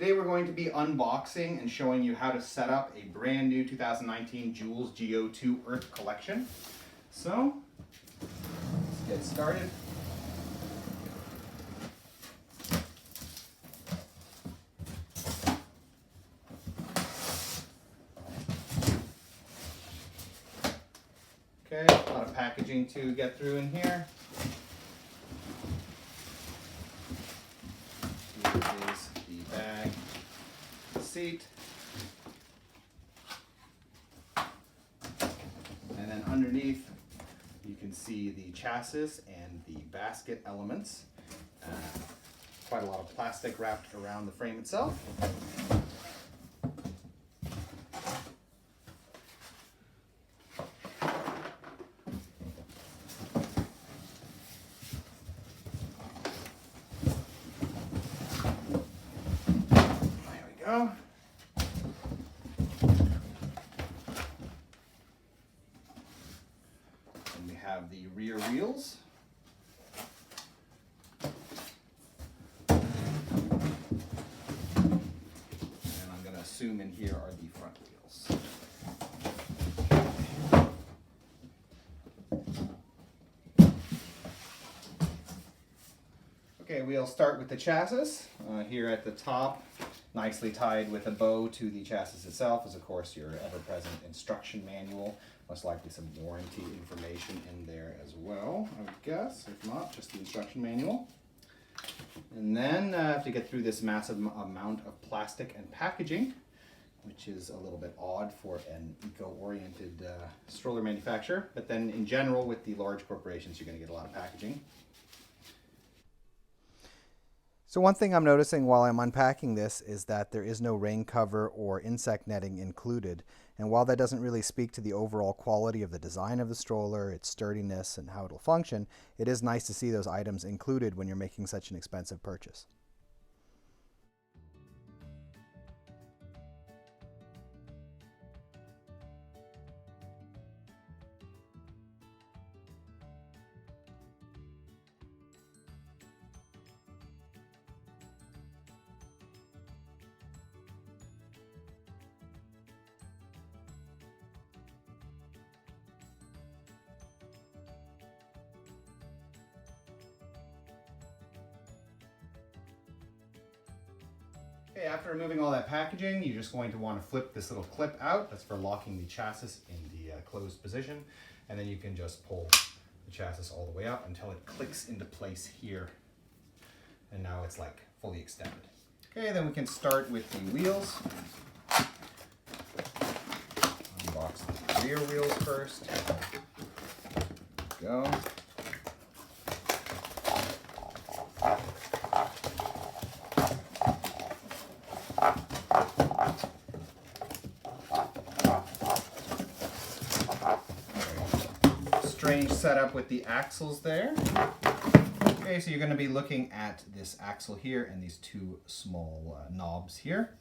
Today we're going to be unboxing and showing you how to set up a brand new 2019 Joolz Geo 2 Earth collection. So, let's get started. Okay, a lot of packaging to get through in here. Here is the bag, the seat, and then underneath you can see the chassis and the basket elements. Quite a lot of plastic wrapped around the frame itself. And we have the rear wheels. And I'm going to assume in here are the front wheels. Okay, we'll start with the chassis. Here at the top, nicely tied with a bow to the chassis itself is, of course, your ever-present instruction manual. Most likely some warranty information in there as well, I would guess. If not, just the instruction manual. And then to get through this massive amount of plastic and packaging, which is a little bit odd for an eco-oriented stroller manufacturer. But then in general, with the large corporations, you're going to get a lot of packaging. So one thing I'm noticing while I'm unpacking this is that there is no rain cover or insect netting included. And while that doesn't really speak to the overall quality of the design of the stroller, its sturdiness, and how it'll function, it is nice to see those items included when you're making such an expensive purchase. Okay, after removing all that packaging, you're just going to want to flip this little clip out. That's for locking the chassis in the closed position. And then you can just pull the chassis all the way up until it clicks into place here. And now it's like fully extended. Okay, then we can start with the wheels. Unbox the rear wheels first. There we go. Strange setup with the axles there. Okay, so you're going to be looking at this axle here and these two small knobs here,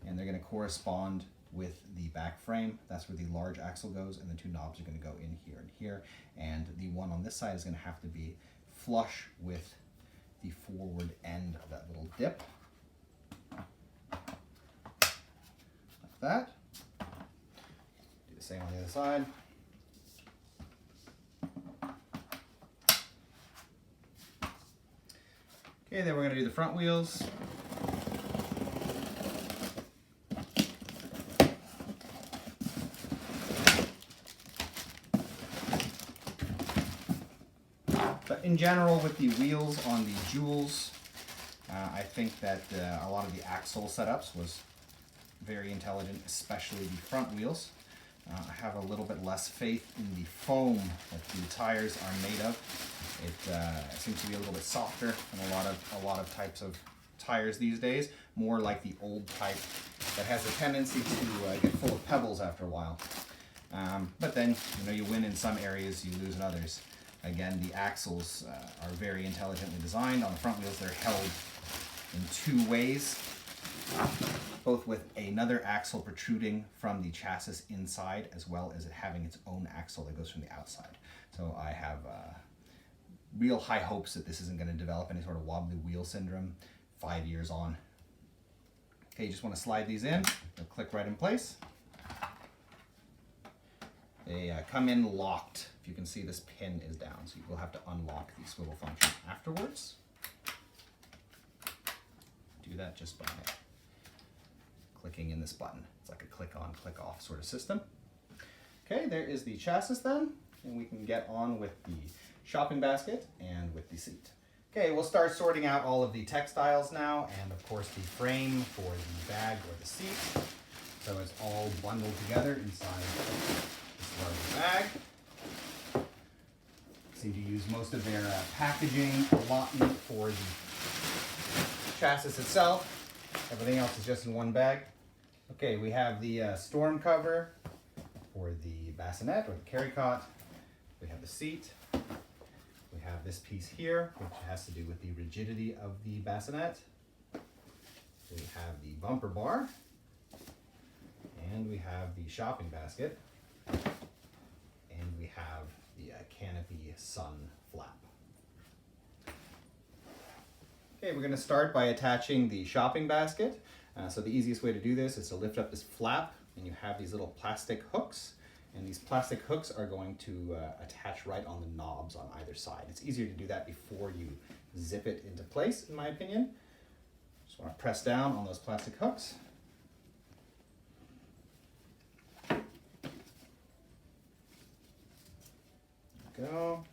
and they're going to correspond with the back frame. That's where the large axle goes, and the two knobs are going to go in here and here, and the one on this side is going to have to be flush with the forward end of that little dip. Like that. Do the same on the other side. Okay, then we're going to do the front wheels. But in general, with the wheels on the Joolz, I think that a lot of the axle setups was very intelligent, especially the front wheels. I have a little bit less faith in the foam that the tires are made of. It seems to be a little bit softer than a lot of types of tires these days. More like the old type that has a tendency to get full of pebbles after a while. But then, you win in some areas, you lose in others. Again, the axles are very intelligently designed. On the front wheels, they're held in two ways, both with another axle protruding from the chassis inside, as well as it having its own axle that goes from the outside. So I have real high hopes that this isn't going to develop any sort of wobbly wheel syndrome 5 years on. Okay, you just want to slide these in. They'll click right in place. They come in locked. If you can see, this pin is down, so you will have to unlock the swivel function afterwards. Do that just by clicking in this button. It's like a click on, click off sort of system. Okay, there is the chassis then, and we can get on with the shopping basket and with the seat. Okay, we'll start sorting out all of the textiles now, and of course the frame for the bag or the seat. So it's all bundled together inside this large bag. Seem to use most of their packaging allotment for the chassis itself. Everything else is just in one bag. Okay, we have the storm cover for the bassinet or the carry cot. We have the seat. We have this piece here, which has to do with the rigidity of the bassinet. We have the bumper bar. And we have the shopping basket. And we have the canopy sun flap. Okay, we're going to start by attaching the shopping basket. So the easiest way to do this is to lift up this flap, and you have these little plastic hooks. And these plastic hooks are going to attach right on the knobs on either side. It's easier to do that before you zip it into place, in my opinion. Just want to press down on those plastic hooks. There we go.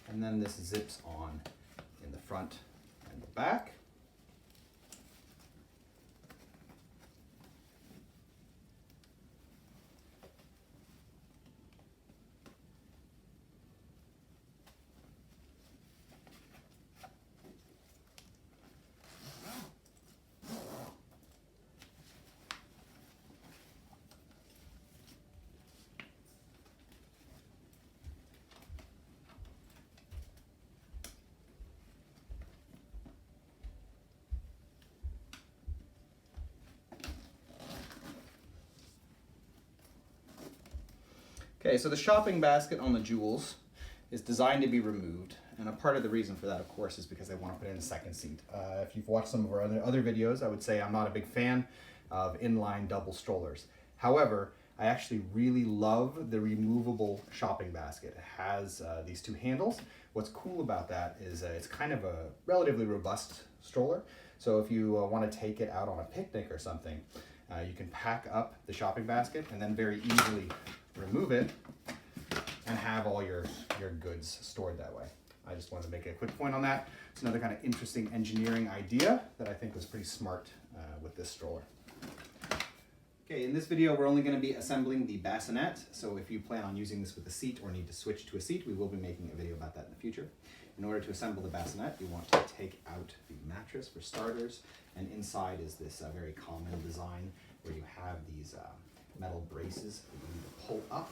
And then this zips on in the front and the back. Okay, so the shopping basket on the Joolz is designed to be removed, and a part of the reason for that, of course, is because they want to put in a second seat. If you've watched some of our other videos, I would say I'm not a big fan of inline double strollers. However, I actually really love the removable shopping basket. It has these two handles. What's cool about that is it's kind of a relatively robust stroller. So if you want to take it out on a picnic or something, you can pack up the shopping basket and then very easily remove it and have all your goods stored that way. I just wanted to make a quick point on that. It's another kind of interesting engineering idea that I think was pretty smart with this stroller. Okay, in this video we're only going to be assembling the bassinet, so if you plan on using this with a seat or need to switch to a seat, we will be making a video about that in the future. In order to assemble the bassinet, you want to take out the mattress for starters, and inside is this very common design where you have these metal braces that you need to pull up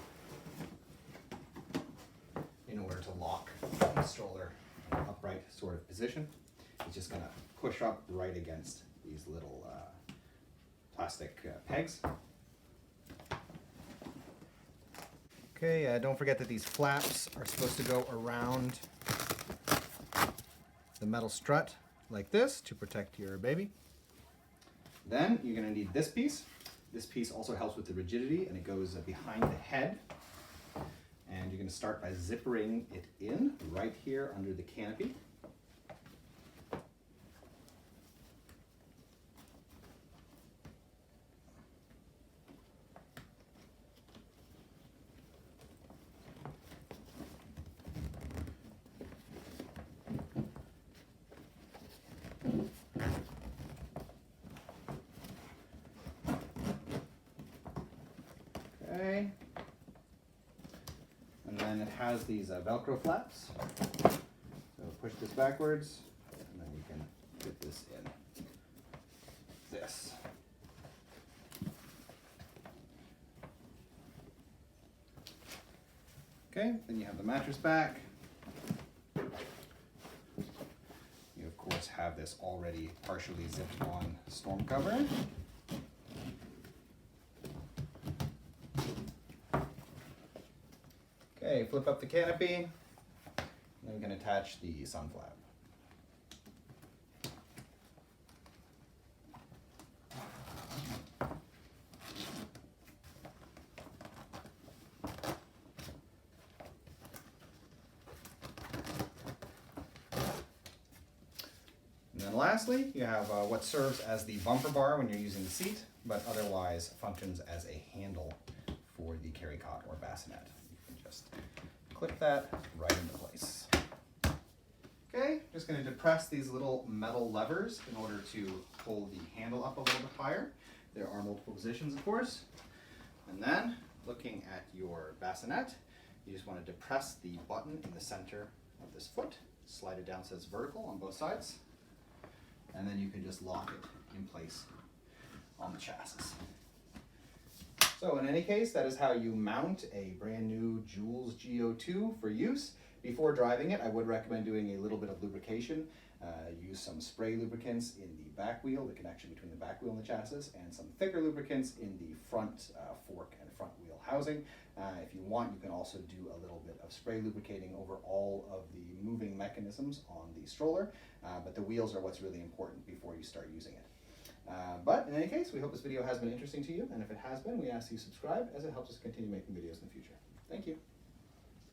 in order to lock the stroller in an upright sort of position. It's just going to push up right against these little plastic pegs. Okay, don't forget that these flaps are supposed to go around the metal strut like this to protect your baby. Then you're going to need this piece. This piece also helps with the rigidity, and it goes behind the head. And you're going to start by zippering it in right here under the canopy. Okay. And then it has these Velcro flaps. So push this backwards, and then you can fit this in. This. Okay, then you have the mattress back. You of course have this already partially zipped on storm cover. Okay, flip up the canopy, and then we can attach the sun flap. And then lastly, you have what serves as the bumper bar when you're using the seat, but otherwise functions as a handle for the carry cot or bassinet. You can just clip that right into place. Okay, just going to depress these little metal levers in order to pull the handle up a little bit higher. There are multiple positions, of course. And then, looking at your bassinet, you just want to depress the button in the center of this foot, slide it down so it's vertical on both sides, and then you can just lock it in place on the chassis. So in any case, that is how you mount a brand new Joolz Geo 2 for use. Before driving it, I would recommend doing a little bit of lubrication. Use some spray lubricants in the back wheel, the connection between the back wheel and the chassis, and some thicker lubricants in the front fork and front wheel housing. If you want, you can also do a little bit of spray lubricating over all of the moving mechanisms on the stroller, but the wheels are what's really important before you start using it. But in any case, we hope this video has been interesting to you, and if it has been, we ask you subscribe as it helps us continue making videos in the future. Thank you.